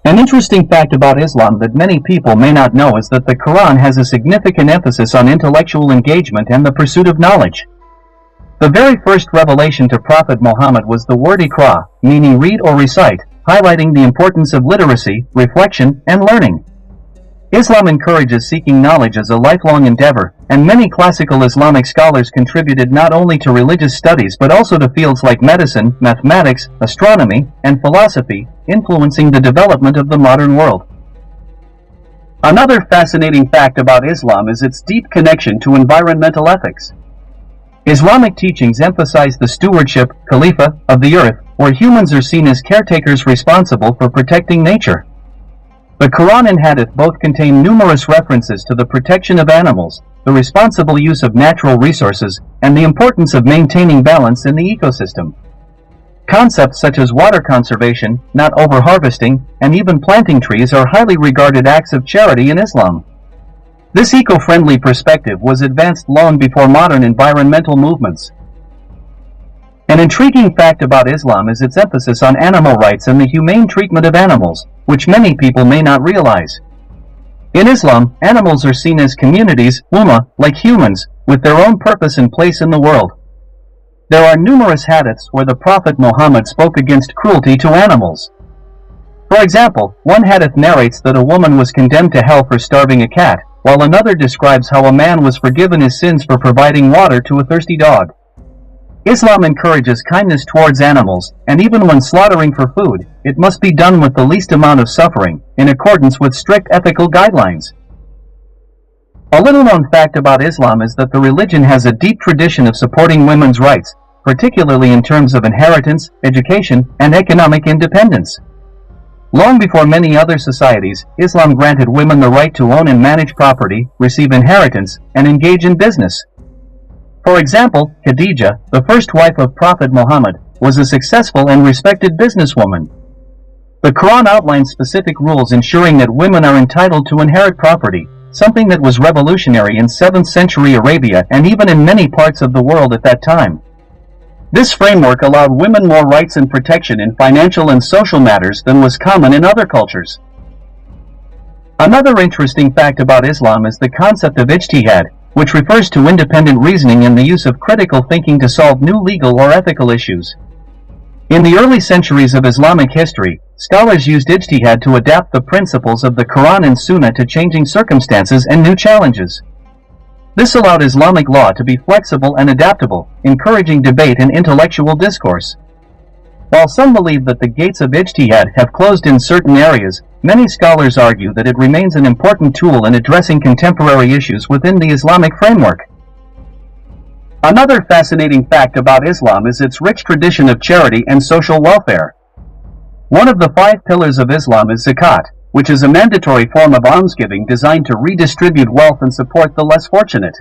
An interesting fact about Islam that many people may not know is that the Quran has a significant emphasis on intellectual engagement and the pursuit of knowledge. The very first revelation to Prophet Muhammad was the word Iqra, meaning read or recite, highlighting the importance of literacy, reflection, and learning. Islam encourages seeking knowledge as a lifelong endeavor, and many classical Islamic scholars contributed not only to religious studies but also to fields like medicine, mathematics, astronomy, and philosophy, influencing the development of the modern world. Another fascinating fact about Islam is its deep connection to environmental ethics. Islamic teachings emphasize the stewardship, Khalifa, of the earth, where humans are seen as caretakers responsible for protecting nature. The Quran and Hadith both contain numerous references to the protection of animals, the responsible use of natural resources, and the importance of maintaining balance in the ecosystem. Concepts such as water conservation, not over-harvesting, and even planting trees are highly regarded acts of charity in Islam. This eco-friendly perspective was advanced long before modern environmental movements. An intriguing fact about Islam is its emphasis on animal rights and the humane treatment of animals, which many people may not realize. In Islam, animals are seen as communities, ummah, like humans, with their own purpose and place in the world. There are numerous hadiths where the Prophet Muhammad spoke against cruelty to animals. For example, one hadith narrates that a woman was condemned to hell for starving a cat, while another describes how a man was forgiven his sins for providing water to a thirsty dog. Islam encourages kindness towards animals, and even when slaughtering for food, it must be done with the least amount of suffering, in accordance with strict ethical guidelines. A little-known fact about Islam is that the religion has a deep tradition of supporting women's rights, particularly in terms of inheritance, education, and economic independence. Long before many other societies, Islam granted women the right to own and manage property, receive inheritance, and engage in business. For example, Khadija, the first wife of Prophet Muhammad, was a successful and respected businesswoman. The Quran outlines specific rules ensuring that women are entitled to inherit property, something that was revolutionary in 7th century Arabia and even in many parts of the world at that time. This framework allowed women more rights and protection in financial and social matters than was common in other cultures. Another interesting fact about Islam is the concept of ijtihad, which refers to independent reasoning and the use of critical thinking to solve new legal or ethical issues. In the early centuries of Islamic history, scholars used ijtihad to adapt the principles of the Quran and Sunnah to changing circumstances and new challenges. This allowed Islamic law to be flexible and adaptable, encouraging debate and intellectual discourse. While some believe that the gates of ijtihad have closed in certain areas, many scholars argue that it remains an important tool in addressing contemporary issues within the Islamic framework. Another fascinating fact about Islam is its rich tradition of charity and social welfare. One of the 5 pillars of Islam is zakat, which is a mandatory form of almsgiving designed to redistribute wealth and support the less fortunate.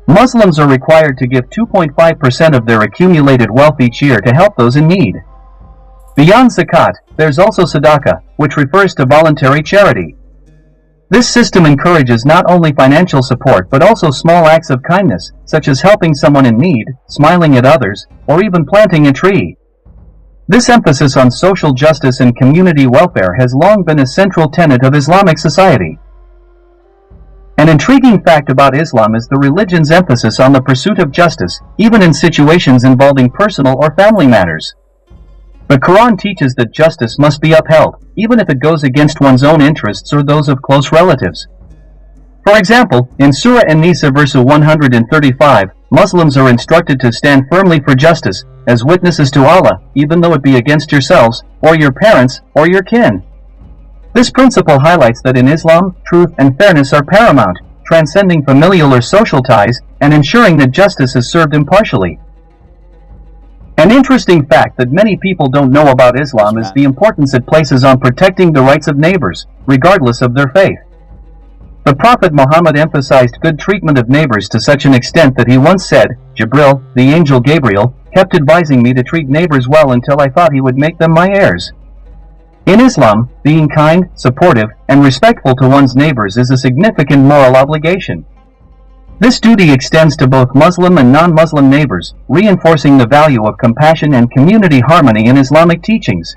Muslims are required to give 2.5% of their accumulated wealth each year to help those in need. Beyond zakat, there's also sadaqah, which refers to voluntary charity. This system encourages not only financial support but also small acts of kindness, such as helping someone in need, smiling at others, or even planting a tree. This emphasis on social justice and community welfare has long been a central tenet of Islamic society. An intriguing fact about Islam is the religion's emphasis on the pursuit of justice, even in situations involving personal or family matters. The Quran teaches that justice must be upheld, even if it goes against one's own interests or those of close relatives. For example, in Surah An-Nisa verse 135, Muslims are instructed to stand firmly for justice, as witnesses to Allah, even though it be against yourselves, or your parents, or your kin. This principle highlights that in Islam, truth and fairness are paramount, transcending familial or social ties, and ensuring that justice is served impartially. An interesting fact that many people don't know about Islam is the importance it places on protecting the rights of neighbors, regardless of their faith. The Prophet Muhammad emphasized good treatment of neighbors to such an extent that he once said, Jibril, the angel Gabriel, kept advising me to treat neighbors well until I thought he would make them my heirs. In Islam, being kind, supportive, and respectful to one's neighbors is a significant moral obligation. This duty extends to both Muslim and non-Muslim neighbors, reinforcing the value of compassion and community harmony in Islamic teachings.